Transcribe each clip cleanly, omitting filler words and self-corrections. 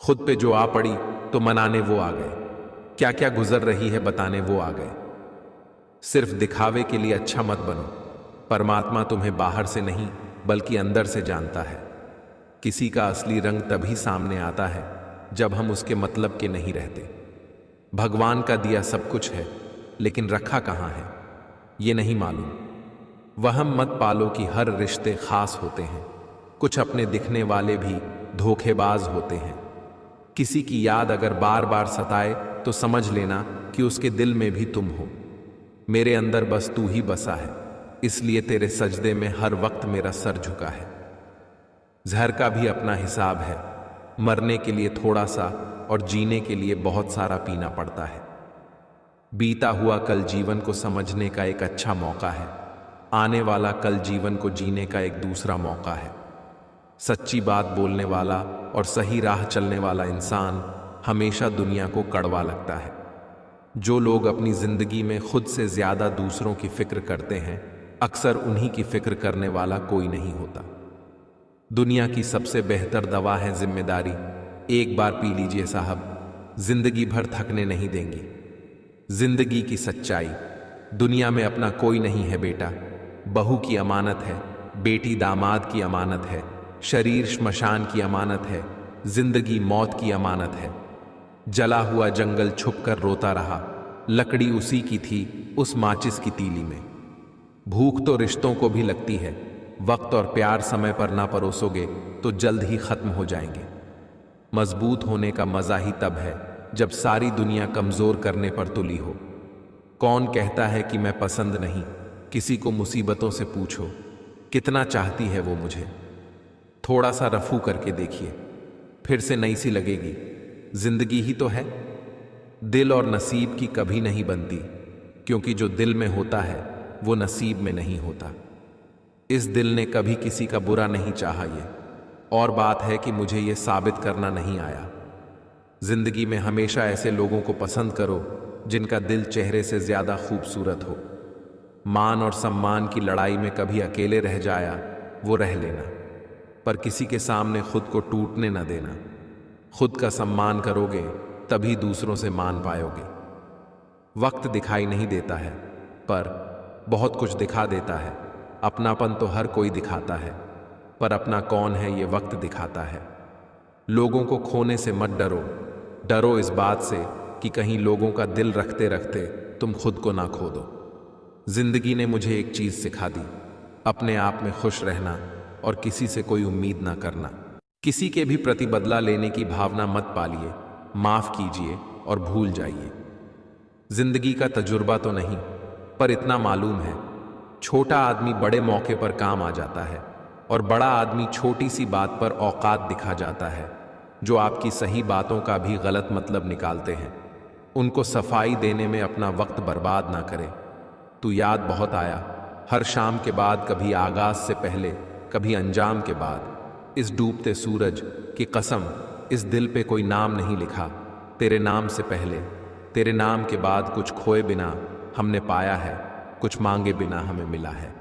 खुद पे जो आ पड़ी तो मनाने वो आ गए, क्या क्या गुजर रही है बताने वो आ गए। सिर्फ दिखावे के लिए अच्छा मत बनो, परमात्मा तुम्हें बाहर से नहीं बल्कि अंदर से जानता है। किसी का असली रंग तभी सामने आता है जब हम उसके मतलब के नहीं रहते। भगवान का दिया सब कुछ है, लेकिन रखा कहाँ है ये नहीं मालूम। वहम मत पालो कि हर रिश्ते खास होते हैं, कुछ अपने दिखने वाले भी धोखेबाज होते हैं। किसी की याद अगर बार बार सताए तो समझ लेना कि उसके दिल में भी तुम हो। मेरे अंदर बस तू ही बसा है, इसलिए तेरे सजदे में हर वक्त मेरा सर झुका है। जहर का भी अपना हिसाब है, मरने के लिए थोड़ा सा और जीने के लिए बहुत सारा पीना पड़ता है। बीता हुआ कल जीवन को समझने का एक अच्छा मौका है, आने वाला कल जीवन को जीने का एक दूसरा मौका है। सच्ची बात बोलने वाला और सही राह चलने वाला इंसान हमेशा दुनिया को कड़वा लगता है। जो लोग अपनी जिंदगी में खुद से ज्यादा दूसरों की फिक्र करते हैं, अक्सर उन्हीं की फिक्र करने वाला कोई नहीं होता। दुनिया की सबसे बेहतर दवा है जिम्मेदारी। एक बार पी लीजिए साहब, जिंदगी भर थकने नहीं देंगी। जिंदगी की सच्चाई, दुनिया में अपना कोई नहीं है बेटा। बहू की अमानत है, बेटी दामाद की अमानत है, शरीर श्मशान की अमानत है, जिंदगी मौत की अमानत है। जला हुआ जंगल छुपकर रोता रहा, लकड़ी उसी की थी उस माचिस की तीली में। भूख तो रिश्तों को भी लगती है, वक्त और प्यार समय पर ना परोसोगे तो जल्द ही खत्म हो जाएंगे। मजबूत होने का मजा ही तब है जब सारी दुनिया कमजोर करने पर तुली हो। कौन कहता है कि मैं पसंद नहीं, किसी को मुसीबतों से पूछो कितना चाहती है वो मुझे। थोड़ा सा रफू करके देखिए, फिर से नई सी लगेगी। जिंदगी ही तो है। दिल और नसीब की कभी नहीं बनती, क्योंकि जो दिल में होता है वो नसीब में नहीं होता। इस दिल ने कभी किसी का बुरा नहीं चाहा ये, और बात है कि मुझे ये साबित करना नहीं आया। जिंदगी में हमेशा ऐसे लोगों को पसंद करो जिनका दिल चेहरे से ज्यादा खूबसूरत हो। मान और सम्मान की लड़ाई में कभी अकेले रह जाया वो रह लेना, पर किसी के सामने खुद को टूटने न देना। खुद का सम्मान करोगे तभी दूसरों से मान पाओगे। वक्त दिखाई नहीं देता है, पर बहुत कुछ दिखा देता है। अपनापन तो हर कोई दिखाता है, पर अपना कौन है ये वक्त दिखाता है। लोगों को खोने से मत डरो, डरो इस बात से कि कहीं लोगों का दिल रखते रखते तुम खुद को ना खो दो। जिंदगी ने मुझे एक चीज सिखा दी, अपने आप में खुश रहना और किसी से कोई उम्मीद ना करना। किसी के भी प्रति बदला लेने की भावना मत पालिए, माफ कीजिए और भूल जाइए। जिंदगी का तजुर्बा तो नहीं, पर इतना मालूम है, छोटा आदमी बड़े मौके पर काम आ जाता है और बड़ा आदमी छोटी सी बात पर औकात दिखा जाता है। जो आपकी सही बातों का भी गलत मतलब निकालते हैं, उनको सफाई देने में अपना वक्त बर्बाद ना करें। तू याद बहुत आया, हर शाम के बाद, कभी आगाज से पहले, कभी अंजाम के बाद। इस डूबते सूरज की कसम, इस दिल पे कोई नाम नहीं लिखा तेरे नाम से पहले। तेरे नाम के बाद कुछ खोए बिना हमने पाया है, कुछ मांगे बिना हमें मिला है।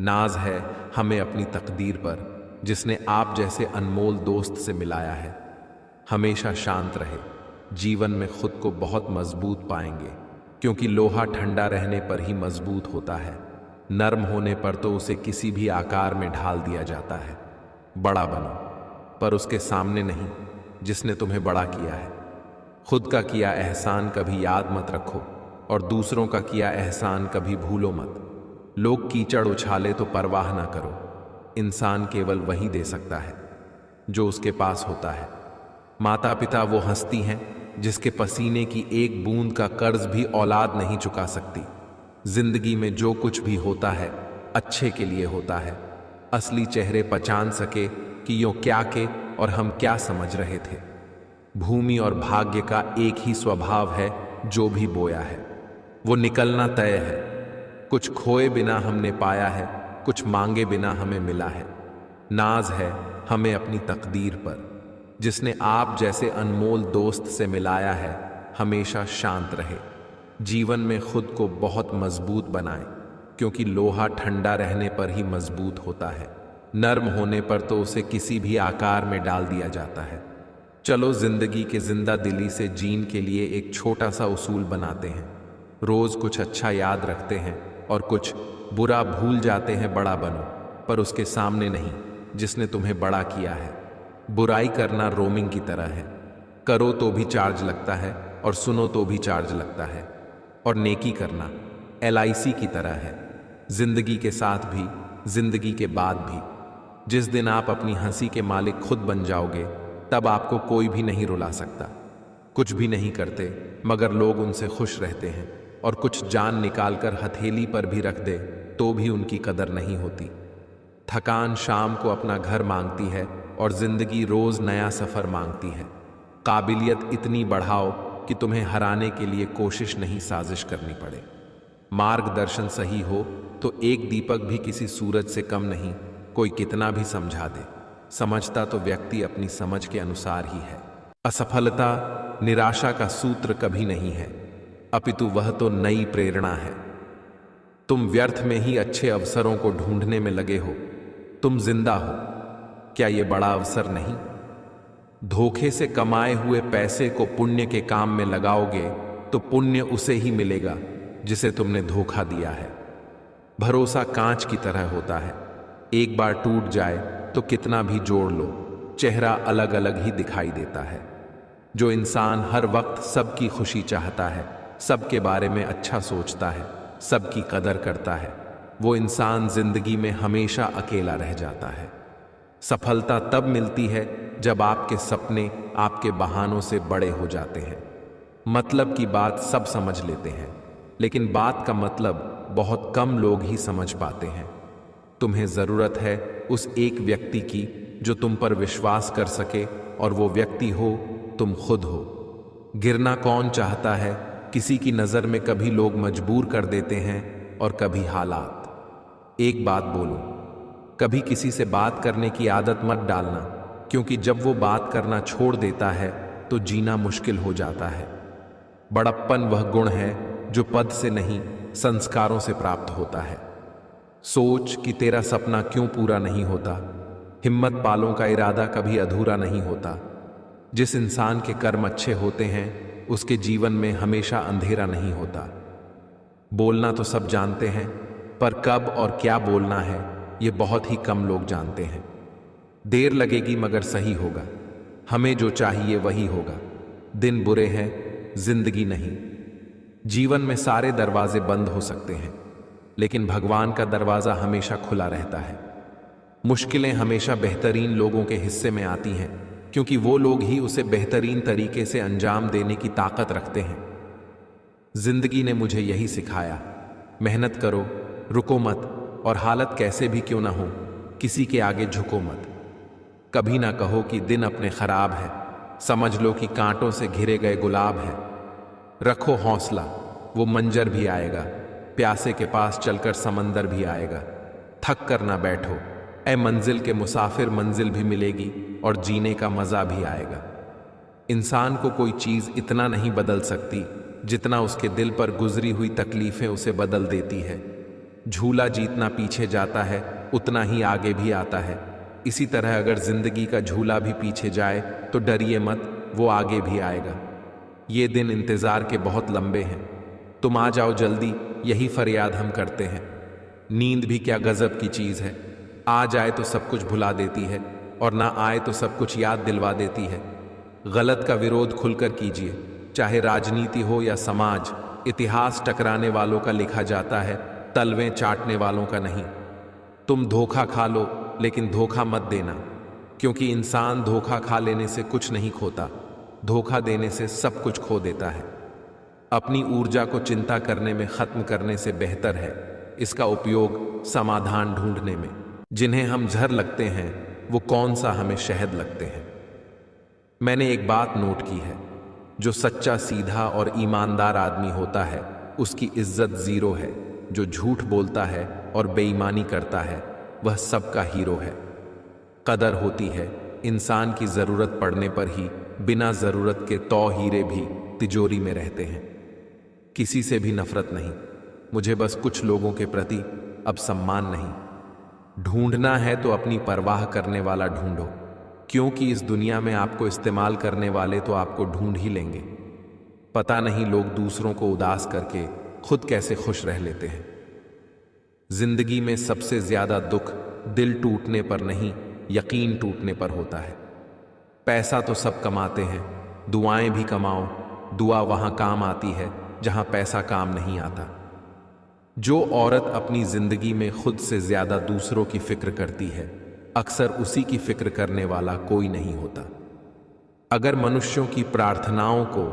नाज है हमें अपनी तकदीर पर, जिसने आप जैसे अनमोल दोस्त से मिलाया है। हमेशा शांत रहे, जीवन में खुद को बहुत मजबूत पाएंगे, क्योंकि लोहा ठंडा रहने पर ही मजबूत होता है। नर्म होने पर तो उसे किसी भी आकार में ढाल दिया जाता है। बड़ा बनो, पर उसके सामने नहीं जिसने तुम्हें बड़ा किया है। खुद का किया एहसान कभी याद मत रखो और दूसरों का किया एहसान कभी भूलो मत। लोग कीचड़ उछाले तो परवाह ना करो, इंसान केवल वही दे सकता है जो उसके पास होता है। माता पिता वो हस्ती हैं जिसके पसीने की एक बूंद का कर्ज भी औलाद नहीं चुका सकती। जिंदगी में जो कुछ भी होता है अच्छे के लिए होता है। असली चेहरे पहचान सके कि यो क्या के और हम क्या समझ रहे थे। भूमि और भाग्य का एक ही स्वभाव है, जो भी बोया है वो निकलना तय है। कुछ खोए बिना हमने पाया है, कुछ मांगे बिना हमें मिला है। नाज है हमें अपनी तकदीर पर, जिसने आप जैसे अनमोल दोस्त से मिलाया है। हमेशा शांत रहे, जीवन में खुद को बहुत मजबूत बनाएं, क्योंकि लोहा ठंडा रहने पर ही मजबूत होता है। नर्म होने पर तो उसे किसी भी आकार में डाल दिया जाता है। चलो जिंदगी के जिंदा दिली से जीन के लिए एक छोटा सा उसूल बनाते हैं। रोज कुछ अच्छा याद रखते हैं और कुछ बुरा भूल जाते हैं। बड़ा बनो, पर उसके सामने नहीं जिसने तुम्हें बड़ा किया है। बुराई करना रोमिंग की तरह है, करो तो भी चार्ज लगता है और सुनो तो भी चार्ज लगता है। और नेकी करना LIC की तरह है, जिंदगी के साथ भी, जिंदगी के बाद भी। जिस दिन आप अपनी हंसी के मालिक खुद बन जाओगे, तब आपको कोई भी नहीं रुला सकता। कुछ भी नहीं करते मगर लोग उनसे खुश रहते हैं, और कुछ जान निकालकर हथेली पर भी रख दे तो भी उनकी कदर नहीं होती। थकान शाम को अपना घर मांगती है और जिंदगी रोज नया सफर मांगती है। काबिलियत इतनी बढ़ाओ कि तुम्हें हराने के लिए कोशिश नहीं, साजिश करनी पड़े। मार्गदर्शन सही हो तो एक दीपक भी किसी सूरज से कम नहीं। कोई कितना भी समझा दे, समझता तो व्यक्ति अपनी समझ के अनुसार ही है। असफलता निराशा का सूत्र कभी नहीं है, अपितु वह तो नई प्रेरणा है। तुम व्यर्थ में ही अच्छे अवसरों को ढूंढने में लगे हो। तुम जिंदा हो, क्या यह बड़ा अवसर नहीं? धोखे से कमाए हुए पैसे को पुण्य के काम में लगाओगे तो पुण्य उसे ही मिलेगा जिसे तुमने धोखा दिया है। भरोसा कांच की तरह होता है, एक बार टूट जाए तो कितना भी जोड़ लो, चेहरा अलग अलग ही दिखाई देता है। जो इंसान हर वक्त सबकी खुशी चाहता है, सबके बारे में अच्छा सोचता है, सबकी कदर करता है, वो इंसान जिंदगी में हमेशा अकेला रह जाता है। सफलता तब मिलती है जब आपके सपने आपके बहानों से बड़े हो जाते हैं। मतलब की बात सब समझ लेते हैं, लेकिन बात का मतलब बहुत कम लोग ही समझ पाते हैं। तुम्हें जरूरत है उस एक व्यक्ति की जो तुम पर विश्वास कर सके, और वो व्यक्ति हो तुम खुद हो। गिरना कौन चाहता है? किसी की नजर में कभी लोग मजबूर कर देते हैं और कभी हालात। एक बात बोलो, कभी किसी से बात करने की आदत मत डालना, क्योंकि जब वो बात करना छोड़ देता है तो जीना मुश्किल हो जाता है। बड़प्पन वह गुण है जो पद से नहीं, संस्कारों से प्राप्त होता है। सोच कि तेरा सपना क्यों पूरा नहीं होता। हिम्मत पालों का इरादा कभी अधूरा नहीं होता। जिस इंसान के कर्म अच्छे होते हैं उसके जीवन में हमेशा अंधेरा नहीं होता। बोलना तो सब जानते हैं, पर कब और क्या बोलना है ये बहुत ही कम लोग जानते हैं। देर लगेगी मगर सही होगा, हमें जो चाहिए वही होगा। दिन बुरे हैं, जिंदगी नहीं। जीवन में सारे दरवाजे बंद हो सकते हैं, लेकिन भगवान का दरवाजा हमेशा खुला रहता है। मुश्किलें हमेशा बेहतरीन लोगों के हिस्से में आती हैं, क्योंकि वो लोग ही उसे बेहतरीन तरीके से अंजाम देने की ताकत रखते हैं। जिंदगी ने मुझे यही सिखाया, मेहनत करो, रुको मत, और हालत कैसे भी क्यों ना हो किसी के आगे झुको मत। कभी ना कहो कि दिन अपने खराब है, समझ लो कि कांटों से घिरे गए गुलाब है। रखो हौसला, वो मंजर भी आएगा, प्यासे के पास चलकर समंदर भी आएगा। थक कर ना बैठो ऐ मंजिल के मुसाफिर, मंजिल भी मिलेगी और जीने का मजा भी आएगा। इंसान को कोई चीज इतना नहीं बदल सकती जितना उसके दिल पर गुजरी हुई तकलीफें उसे बदल देती है। झूला जीतना पीछे जाता है उतना ही आगे भी आता है। इसी तरह अगर जिंदगी का झूला भी पीछे जाए तो डरिए मत, वो आगे भी आएगा। ये दिन इंतजार के बहुत लंबे हैं, तुम आ जाओ जल्दी, यही फरियाद हम करते हैं। नींद भी क्या गजब की चीज है, आ जाए तो सब कुछ भुला देती है और ना आए तो सब कुछ याद दिलवा देती है। गलत का विरोध खुलकर कीजिए, चाहे राजनीति हो या समाज। इतिहास टकराने वालों का लिखा जाता है, तलवें चाटने वालों का नहीं। तुम धोखा खा लो लेकिन धोखा मत देना, क्योंकि इंसान धोखा खा लेने से कुछ नहीं खोता, धोखा देने से सब कुछ खो देता है। अपनी ऊर्जा को चिंता करने में खत्म करने से बेहतर है इसका उपयोग समाधान ढूंढने में। जिन्हें हम जहर लगते हैं वो कौन सा हमें शहद लगते हैं। मैंने एक बात नोट की है, जो सच्चा, सीधा और ईमानदार आदमी होता है उसकी इज्जत जीरो है। जो झूठ बोलता है और बेईमानी करता है वह सबका हीरो है। कदर होती है इंसान की जरूरत पड़ने पर ही, बिना जरूरत के 100 हीरे भी तिजोरी में रहते हैं। किसी से भी नफरत नहीं, मुझे बस कुछ लोगों के प्रति अब सम्मान नहीं। ढूंढना है तो अपनी परवाह करने वाला ढूंढो, क्योंकि इस दुनिया में आपको इस्तेमाल करने वाले तो आपको ढूंढ ही लेंगे। पता नहीं लोग दूसरों को उदास करके खुद कैसे खुश रह लेते हैं। जिंदगी में सबसे ज्यादा दुख दिल टूटने पर नहीं, यकीन टूटने पर होता है। पैसा तो सब कमाते हैं, दुआएं भी कमाओ, दुआ वहां काम आती है जहां पैसा काम नहीं आता। जो औरत अपनी जिंदगी में खुद से ज्यादा दूसरों की फिक्र करती है, अक्सर उसी की फिक्र करने वाला कोई नहीं होता। अगर मनुष्यों की प्रार्थनाओं को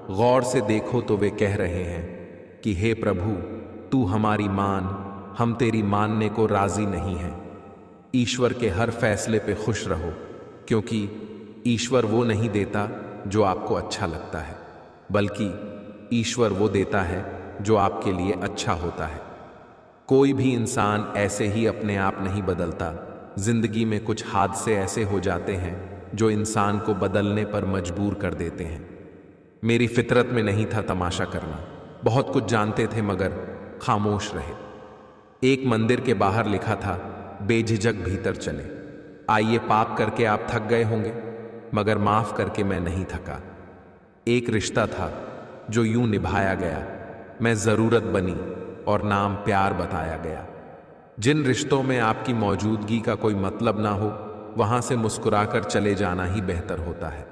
गौर से देखो तो वे कह रहे हैं कि हे प्रभु, तू हमारी मान, हम तेरी मानने को राजी नहीं हैं। ईश्वर के हर फैसले पे खुश रहो, क्योंकि ईश्वर वो नहीं देता जो आपको अच्छा लगता है, बल्कि ईश्वर वो देता है जो आपके लिए अच्छा होता है। कोई भी इंसान ऐसे ही अपने आप नहीं बदलता। जिंदगी में कुछ हादसे ऐसे हो जाते हैं जो इंसान को बदलने पर मजबूर कर देते हैं। मेरी फितरत में नहीं था तमाशा करना, बहुत कुछ जानते थे मगर खामोश रहे। एक मंदिर के बाहर लिखा था, बेझिझक भीतर चले। आइए, पाप करके आप थक गए होंगे, मगर माफ करके मैं नहीं थका। एक रिश्ता था जो यूं निभाया गया, मैं जरूरत बनी और नाम प्यार बताया गया। जिन रिश्तों में आपकी मौजूदगी का कोई मतलब ना हो, वहां से मुस्कुराकर चले जाना ही बेहतर होता है।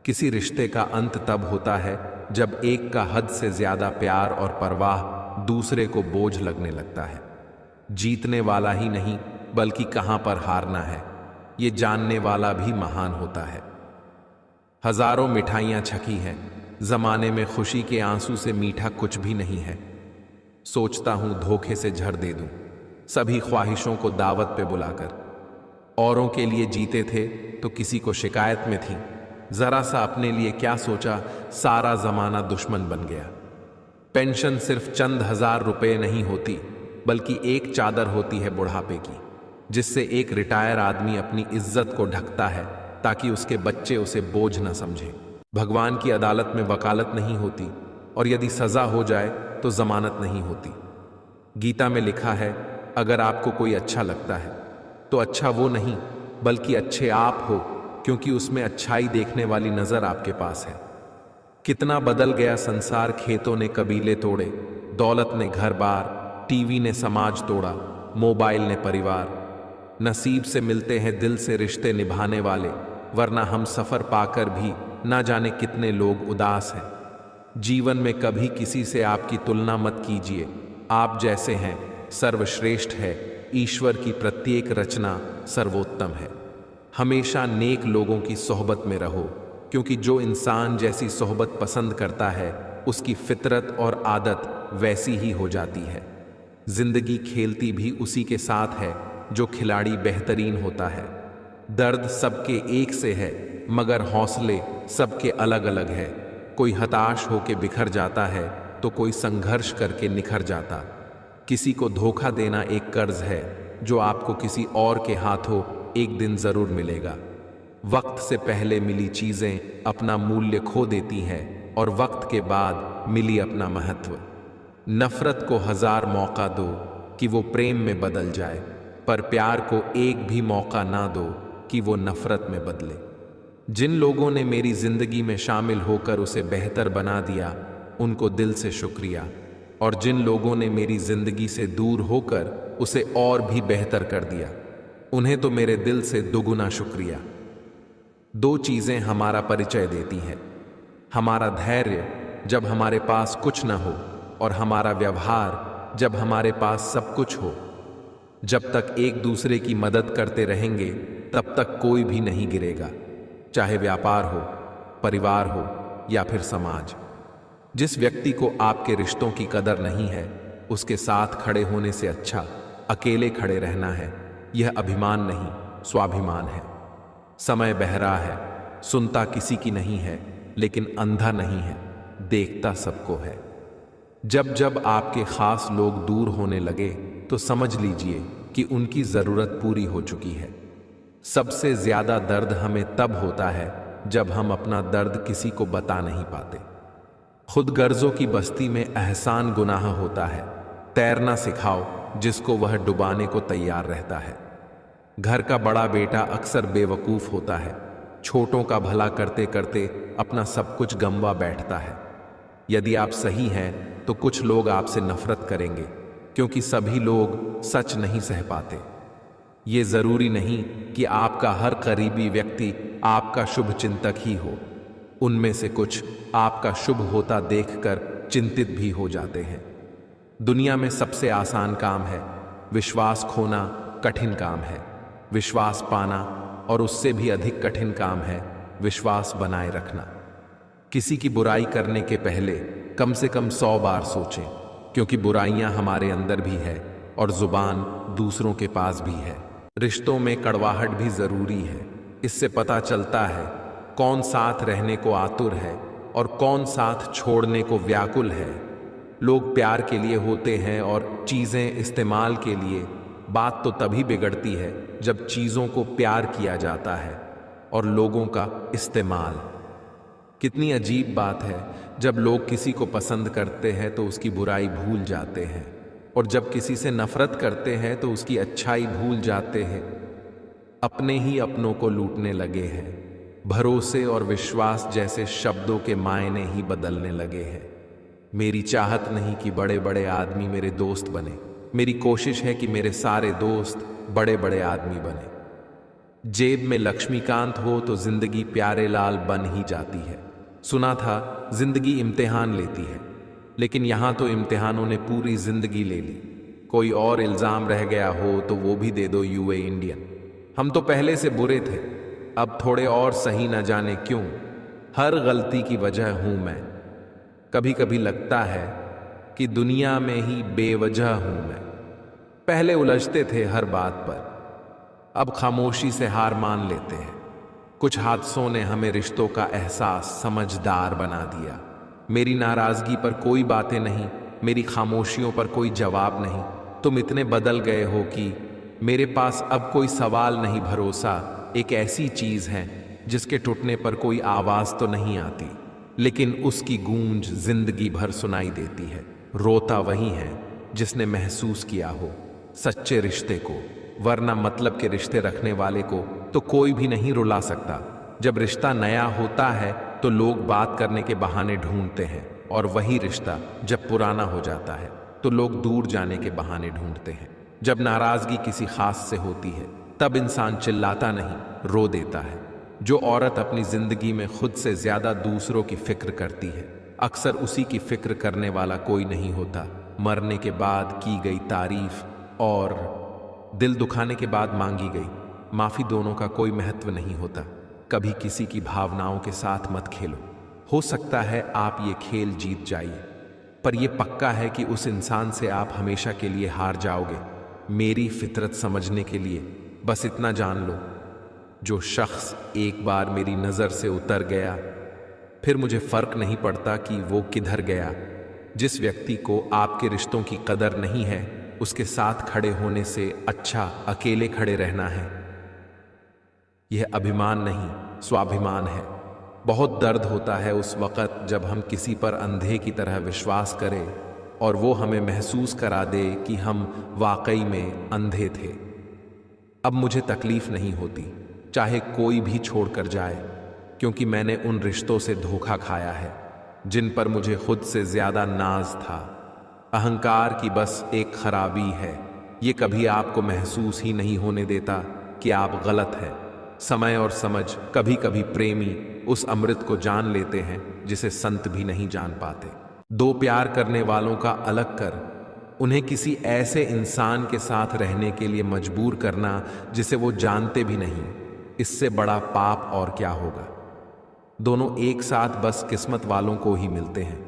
किसी रिश्ते का अंत तब होता है जब एक का हद से ज्यादा प्यार और परवाह दूसरे को बोझ लगने लगता है। जीतने वाला ही नहीं बल्कि कहां पर हारना है, ये जानने वाला भी महान होता है। हजारों मिठाइयां छकी हैं, जमाने में खुशी के आंसू से मीठा कुछ भी नहीं है। सोचता हूं धोखे से झड़ दे दूं सभी ख्वाहिशों को दावत पे बुलाकर। औरों के लिए जीते थे तो किसी को शिकायत में थी, जरा सा अपने लिए क्या सोचा, सारा जमाना दुश्मन बन गया। पेंशन सिर्फ चंद हजार रुपए नहीं होती, बल्कि एक चादर होती है बुढ़ापे की, जिससे एक रिटायर आदमी अपनी इज्जत को ढकता है ताकि उसके बच्चे उसे बोझ न समझें। भगवान की अदालत में वकालत नहीं होती, और यदि सजा हो जाए तो जमानत नहीं होती। गीता में लिखा है, अगर आपको कोई अच्छा लगता है तो अच्छा वो नहीं बल्कि अच्छे आप हो, क्योंकि उसमें अच्छाई देखने वाली नजर आपके पास है। कितना बदल गया संसार, खेतों ने कबीले तोड़े, दौलत ने घर बार, टीवी ने समाज तोड़ा, मोबाइल ने परिवार। नसीब से मिलते हैं दिल से रिश्ते निभाने वाले, वरना हम सफर पाकर भी ना जाने कितने लोग उदास हैं। जीवन में कभी किसी से आपकी तुलना मत कीजिए, आप जैसे हैं सर्वश्रेष्ठ है। ईश्वर की प्रत्येक रचना सर्वोत्तम है। हमेशा नेक लोगों की सोहबत में रहो, क्योंकि जो इंसान जैसी सोहबत पसंद करता है उसकी फितरत और आदत वैसी ही हो जाती है। जिंदगी खेलती भी उसी के साथ है जो खिलाड़ी बेहतरीन होता है। दर्द सबके एक से है, मगर हौसले सबके अलग अलग है। कोई हताश होके बिखर जाता है तो कोई संघर्ष करके निखर जाता। किसी को धोखा देना एक कर्ज है जो आपको किसी और के हाथों एक दिन जरूर मिलेगा। वक्त से पहले मिली चीजें अपना मूल्य खो देती हैं और वक्त के बाद मिली अपना महत्व। नफरत को 1000 मौका दो कि वो प्रेम में बदल जाए, पर प्यार को एक भी मौका ना दो कि वो नफरत में बदले। जिन लोगों ने मेरी जिंदगी में शामिल होकर उसे बेहतर बना दिया, उनको दिल से शुक्रिया, और जिन लोगों ने मेरी जिंदगी से दूर होकर उसे और भी बेहतर कर दिया, उन्हें तो मेरे दिल से दुगुना शुक्रिया। 2 चीजें हमारा परिचय देती हैं, हमारा धैर्य जब हमारे पास कुछ न हो, और हमारा व्यवहार जब हमारे पास सब कुछ हो। जब तक एक दूसरे की मदद करते रहेंगे तब तक कोई भी नहीं गिरेगा, चाहे व्यापार हो, परिवार हो या फिर समाज। जिस व्यक्ति को आपके रिश्तों की कदर नहीं है, उसके साथ खड़े होने से अच्छा अकेले खड़े रहना है। यह अभिमान नहीं, स्वाभिमान है। समय बहरा है, सुनता किसी की नहीं है, लेकिन अंधा नहीं है, देखता सबको है। जब जब आपके खास लोग दूर होने लगे तो समझ लीजिए कि उनकी जरूरत पूरी हो चुकी है। सबसे ज्यादा दर्द हमें तब होता है जब हम अपना दर्द किसी को बता नहीं पाते। खुद गर्जों की बस्ती में एहसान गुनाह होता है। तैरना सिखाओ जिसको वह डुबाने को तैयार रहता है। घर का बड़ा बेटा अक्सर बेवकूफ होता है, छोटों का भला करते करते अपना सब कुछ गंवा बैठता है। यदि आप सही हैं तो कुछ लोग आपसे नफरत करेंगे, क्योंकि सभी लोग सच नहीं सह पाते। ये जरूरी नहीं कि आपका हर करीबी व्यक्ति आपका शुभ चिंतक ही हो। उनमें से कुछ आपका शुभ होता देखकर चिंतित भी हो जाते हैं। दुनिया में सबसे आसान काम है, विश्वास खोना कठिन काम है। विश्वास पाना और उससे भी अधिक कठिन काम है विश्वास बनाए रखना। किसी की बुराई करने के पहले कम से कम 100 बार सोचें, क्योंकि बुराइयां हमारे अंदर भी है और जुबान दूसरों के पास भी है। रिश्तों में कड़वाहट भी जरूरी है। इससे पता चलता है कौन साथ रहने को आतुर है और कौन साथ छोड़ने को व्याकुल है। लोग प्यार के लिए होते हैं और चीजें इस्तेमाल के लिए। बात तो तभी बिगड़ती है जब चीजों को प्यार किया जाता है और लोगों का इस्तेमाल। कितनी अजीब बात है, जब लोग किसी को पसंद करते हैं तो उसकी बुराई भूल जाते हैं, और जब किसी से नफरत करते हैं तो उसकी अच्छाई भूल जाते हैं। अपने ही अपनों को लूटने लगे हैं। भरोसे और विश्वास जैसे शब्दों के मायने ही बदलने लगे हैं। मेरी चाहत नहीं कि बड़े बड़े आदमी मेरे दोस्त बने, मेरी कोशिश है कि मेरे सारे दोस्त बड़े बड़े आदमी बने। जेब में लक्ष्मीकांत हो तो जिंदगी प्यारे लाल बन ही जाती है। सुना था जिंदगी इम्तिहान लेती है, लेकिन यहां तो इम्तिहानों ने पूरी जिंदगी ले ली। कोई और इल्जाम रह गया हो तो वो भी दे दो यूए इंडियन। हम तो पहले से बुरे थे, अब थोड़े और सही न जाने क्यों। हर गलती की वजह हूं मैं। कभी कभी लगता है कि दुनिया में ही बेवजह हूं मैं। पहले उलझते थे हर बात पर, अब खामोशी से हार मान लेते हैं। कुछ हादसों ने हमें रिश्तों का एहसास समझदार बना दिया। मेरी नाराजगी पर कोई बातें नहीं, मेरी खामोशियों पर कोई जवाब नहीं। तुम इतने बदल गए हो कि मेरे पास अब कोई सवाल नहीं। भरोसा एक ऐसी चीज है जिसके टूटने पर कोई आवाज तो नहीं आती, लेकिन उसकी गूंज जिंदगी भर सुनाई देती है। रोता वही है जिसने महसूस किया हो सच्चे रिश्ते को, वरना मतलब के रिश्ते रखने वाले को तो कोई भी नहीं रुला सकता। जब रिश्ता नया होता है तो लोग बात करने के बहाने ढूंढते हैं, और वही रिश्ता जब पुराना हो जाता है तो लोग दूर जाने के बहाने ढूंढते हैं। जब नाराजगी किसी खास से होती है तब इंसान चिल्लाता नहीं, रो देता है। जो औरत अपनी जिंदगी में खुद से ज्यादा दूसरों की फिक्र करती है, अक्सर उसी की फिक्र करने वाला कोई नहीं होता। मरने के बाद की गई तारीफ और दिल दुखाने के बाद मांगी गई माफी दोनों का कोई महत्व नहीं होता। कभी किसी की भावनाओं के साथ मत खेलो। हो सकता है आप ये खेल जीत जाइए, पर यह पक्का है कि उस इंसान से आप हमेशा के लिए हार जाओगे। मेरी फितरत समझने के लिए बस इतना जान लो, जो शख्स एक बार मेरी नजर से उतर गया, फिर मुझे फर्क नहीं पड़ता कि वो किधर गया। जिस व्यक्ति को आपके रिश्तों की कदर नहीं है, उसके साथ खड़े होने से अच्छा अकेले खड़े रहना है। यह अभिमान नहीं, स्वाभिमान है। बहुत दर्द होता है उस वक़्त जब हम किसी पर अंधे की तरह विश्वास करें और वो हमें महसूस करा दे कि हम वाकई में अंधे थे। अब मुझे तकलीफ नहीं होती चाहे कोई भी छोड़कर जाए, क्योंकि मैंने उन रिश्तों से धोखा खाया है जिन पर मुझे खुद से ज्यादा नाज था। अहंकार की बस एक खराबी है, ये कभी आपको महसूस ही नहीं होने देता कि आप गलत हैं। समय और समझ कभी कभी प्रेमी उस अमृत को जान लेते हैं जिसे संत भी नहीं जान पाते। दो प्यार करने वालों का अलग कर उन्हें किसी ऐसे इंसान के साथ रहने के लिए मजबूर करना जिसे वो जानते भी नहीं, इससे बड़ा पाप और क्या होगा। दोनों एक साथ बस किस्मत वालों को ही मिलते हैं,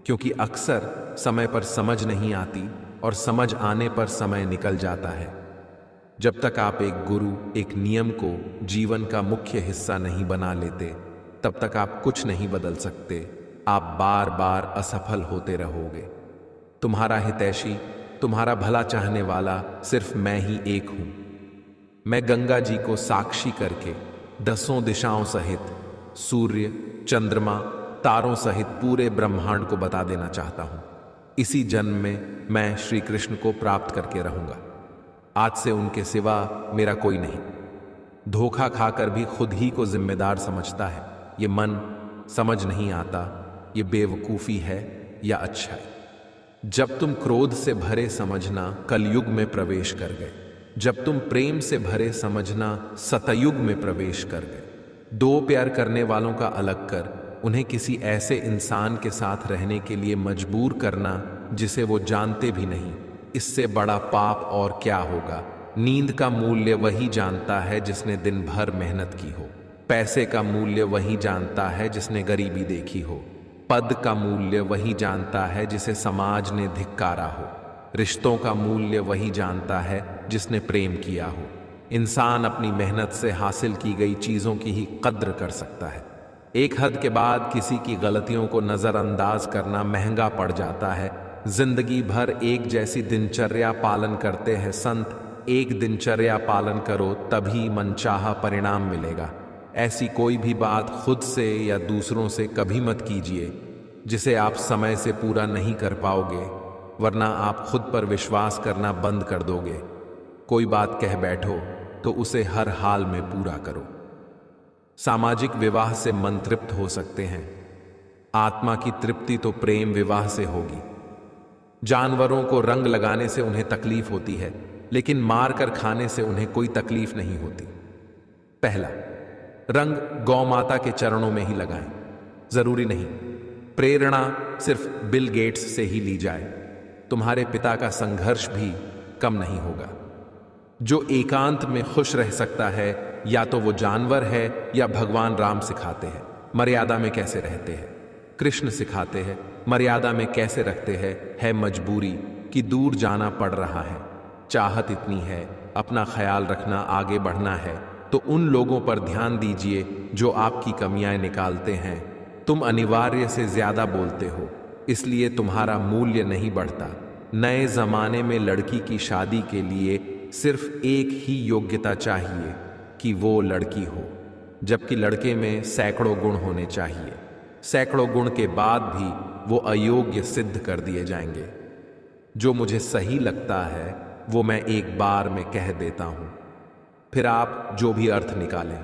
क्योंकि अक्सर समय पर समझ नहीं आती और समझ आने पर समय निकल जाता है। जब तक आप एक गुरु, एक नियम को जीवन का मुख्य हिस्सा नहीं बना लेते, तब तक आप कुछ नहीं बदल सकते। आप बार बार असफल होते रहोगे। तुम्हारा हितैषी, तुम्हारा भला चाहने वाला सिर्फ मैं ही एक हूं। मैं गंगा जी को साक्षी करके 10 दिशाओं सहित सूर्य, चंद्रमा, तारों सहित पूरे ब्रह्मांड को बता देना चाहता हूं। इसी जन्म में मैं श्री कृष्ण को प्राप्त करके रहूंगा। आज से उनके सिवा मेरा कोई नहीं। धोखा खाकर भी खुद ही को जिम्मेदार समझता है। ये मन समझ नहीं आता ये बेवकूफ़ी है या अच्छाई। जब तुम क्रोध से भरे समझना कलयुग में प्रवेश कर गए, जब तुम प्रेम से भरे समझना सतयुग में प्रवेश कर गए। दो प्यार करने वालों का अलग कर उन्हें किसी ऐसे इंसान के साथ रहने के लिए मजबूर करना जिसे वो जानते भी नहीं, इससे बड़ा पाप और क्या होगा। नींद का मूल्य वही जानता है जिसने दिन भर मेहनत की हो। पैसे का मूल्य वही जानता है जिसने गरीबी देखी हो। पद का मूल्य वही जानता है जिसे समाज ने धिक्कारा हो। रिश्तों का मूल्य वही जानता है जिसने प्रेम किया हो। इंसान अपनी मेहनत से हासिल की गई चीज़ों की ही कद्र कर सकता है। एक हद के बाद किसी की गलतियों को नज़रअंदाज करना महंगा पड़ जाता है। जिंदगी भर एक जैसी दिनचर्या पालन करते हैं संत, एक दिनचर्या पालन करो तभी मनचाहा परिणाम मिलेगा। ऐसी कोई भी बात खुद से या दूसरों से कभी मत कीजिए जिसे आप समय से पूरा नहीं कर पाओगे, वरना आप खुद पर विश्वास करना बंद कर दोगे। कोई बात कह बैठो तो उसे हर हाल में पूरा करो। सामाजिक विवाह से मन तृप्त हो सकते हैं, आत्मा की तृप्ति तो प्रेम विवाह से होगी। जानवरों को रंग लगाने से उन्हें तकलीफ होती है, लेकिन मार कर खाने से उन्हें कोई तकलीफ नहीं होती। पहला, रंग गौ माता के चरणों में ही लगाएं। जरूरी नहीं प्रेरणा सिर्फ बिल गेट्स से ही ली जाए, तुम्हारे पिता का संघर्ष भी कम नहीं होगा। जो एकांत में खुश रह सकता है या तो वो जानवर है या भगवान राम सिखाते हैं मर्यादा में कैसे रहते हैं। कृष्ण सिखाते हैं मर्यादा में कैसे रखते हैं। है मजबूरी कि दूर जाना पड़ रहा है, चाहत इतनी है, अपना ख्याल रखना, आगे बढ़ना है, तो उन लोगों पर ध्यान दीजिए जो आपकी कमियां निकालते हैं। तुम अनिवार्य से ज्यादा बोलते हो, इसलिए तुम्हारा मूल्य नहीं बढ़ता। नए जमाने में लड़की की शादी के लिए सिर्फ एक ही योग्यता चाहिए कि वो लड़की हो, जबकि लड़के में सैकड़ों गुण होने चाहिए। सैकड़ों गुण के बाद भी वो अयोग्य सिद्ध कर दिए जाएंगे। जो मुझे सही लगता है वो मैं एक बार में कह देता हूं, फिर आप जो भी अर्थ निकालें।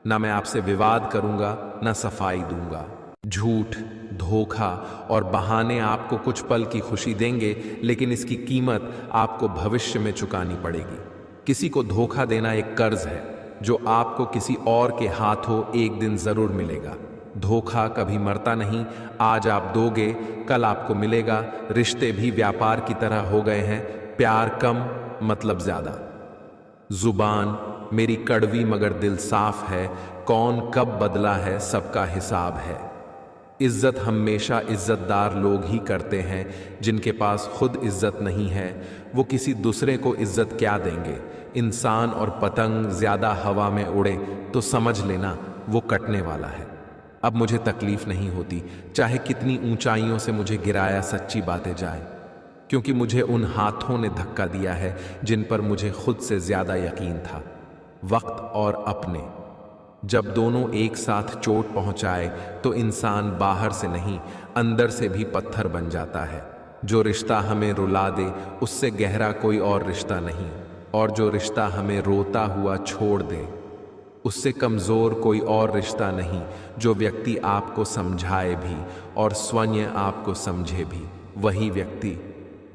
ना मैं आपसे विवाद करूंगा, ना सफाई दूंगा। झूठ, धोखा और बहाने आपको कुछ पल की खुशी देंगे, लेकिन इसकी कीमत आपको भविष्य में चुकानी पड़ेगी। किसी को धोखा देना एक कर्ज है जो आपको किसी और के हाथों एक दिन जरूर मिलेगा। धोखा कभी मरता नहीं, आज आप दोगे कल आपको मिलेगा। रिश्ते भी व्यापार की तरह हो गए हैं, प्यार कम मतलब ज्यादा। जुबान मेरी कड़वी मगर दिल साफ है, कौन कब बदला है सबका हिसाब है। इज्जत हमेशा इज्जतदार लोग ही करते हैं, जिनके पास खुद इज्जत नहीं है वो किसी दूसरे को इज्जत क्या देंगे। इंसान और पतंग ज्यादा हवा में उड़े तो समझ लेना वो कटने वाला है। अब मुझे तकलीफ नहीं होती चाहे कितनी ऊंचाइयों से मुझे गिराया सच्ची बातें जाए, क्योंकि मुझे उन हाथों ने धक्का दिया है जिन पर मुझे खुद से ज्यादा यकीन था। वक्त और अपने, जब दोनों एक साथ चोट पहुंचाए तो इंसान बाहर से नहीं अंदर से भी पत्थर बन जाता है। जो रिश्ता हमें रुला दे उससे गहरा कोई और रिश्ता नहीं, और जो रिश्ता हमें रोता हुआ छोड़ दे उससे कमजोर कोई और रिश्ता नहीं। जो व्यक्ति आपको समझाए भी और स्वयं आपको समझे भी, वही व्यक्ति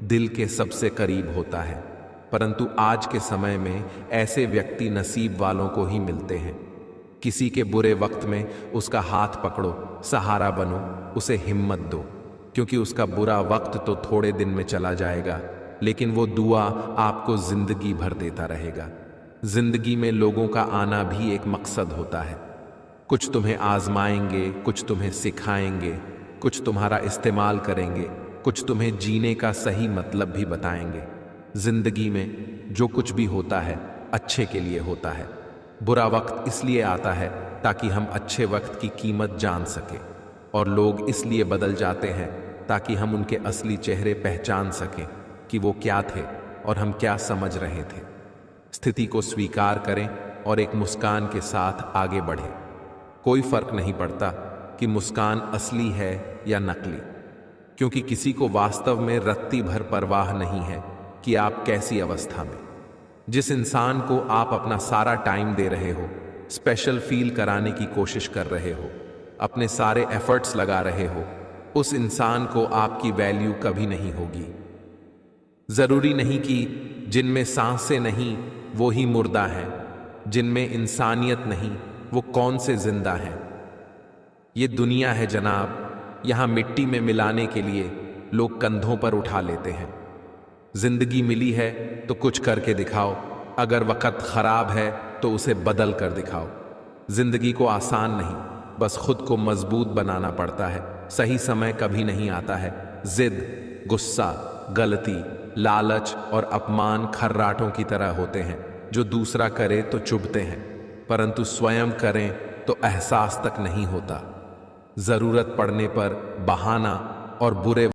दिल के सबसे करीब होता है। परंतु आज के समय में ऐसे व्यक्ति नसीब वालों को ही मिलते हैं। किसी के बुरे वक्त में उसका हाथ पकड़ो, सहारा बनो, उसे हिम्मत दो, क्योंकि उसका बुरा वक्त तो थोड़े दिन में चला जाएगा, लेकिन वो दुआ आपको जिंदगी भर देता रहेगा। जिंदगी में लोगों का आना भी एक मकसद होता है। कुछ तुम्हें आजमाएंगे, कुछ तुम्हें सिखाएंगे, कुछ तुम्हारा इस्तेमाल करेंगे, कुछ तुम्हें जीने का सही मतलब भी बताएंगे। जिंदगी में जो कुछ भी होता है अच्छे के लिए होता है। बुरा वक्त इसलिए आता है ताकि हम अच्छे वक्त की कीमत जान सकें, और लोग इसलिए बदल जाते हैं ताकि हम उनके असली चेहरे पहचान सकें कि वो क्या थे और हम क्या समझ रहे थे। स्थिति को स्वीकार करें और एक मुस्कान के साथ आगे बढ़ें। कोई फर्क नहीं पड़ता कि मुस्कान असली है या नकली, क्योंकि किसी को वास्तव में रत्ती भर परवाह नहीं है कि आप कैसी अवस्था में, जिस इंसान को आप अपना सारा टाइम दे रहे हो, स्पेशल फील कराने की कोशिश कर रहे हो, अपने सारे एफर्ट्स लगा रहे हो, उस इंसान को आपकी वैल्यू कभी नहीं होगी। जरूरी नहीं कि जिनमें सांसें नहीं वो ही मुर्दा है, जिनमें इंसानियत नहीं वो कौन से जिंदा हैं। ये दुनिया है जनाब, यहां मिट्टी में मिलाने के लिए लोग कंधों पर उठा लेते हैं। जिंदगी मिली है तो कुछ करके दिखाओ, अगर वक्त खराब है तो उसे बदल कर दिखाओ। जिंदगी को आसान नहीं, बस खुद को मजबूत बनाना पड़ता है। सही समय कभी नहीं आता है। जिद, गुस्सा, गलती, लालच और अपमान खर्राटों की तरह होते हैं जो दूसरा करे तो चुभते हैं, परंतु स्वयं करें तो एहसास तक नहीं होता। जरूरत पड़ने पर बहाना और बुरे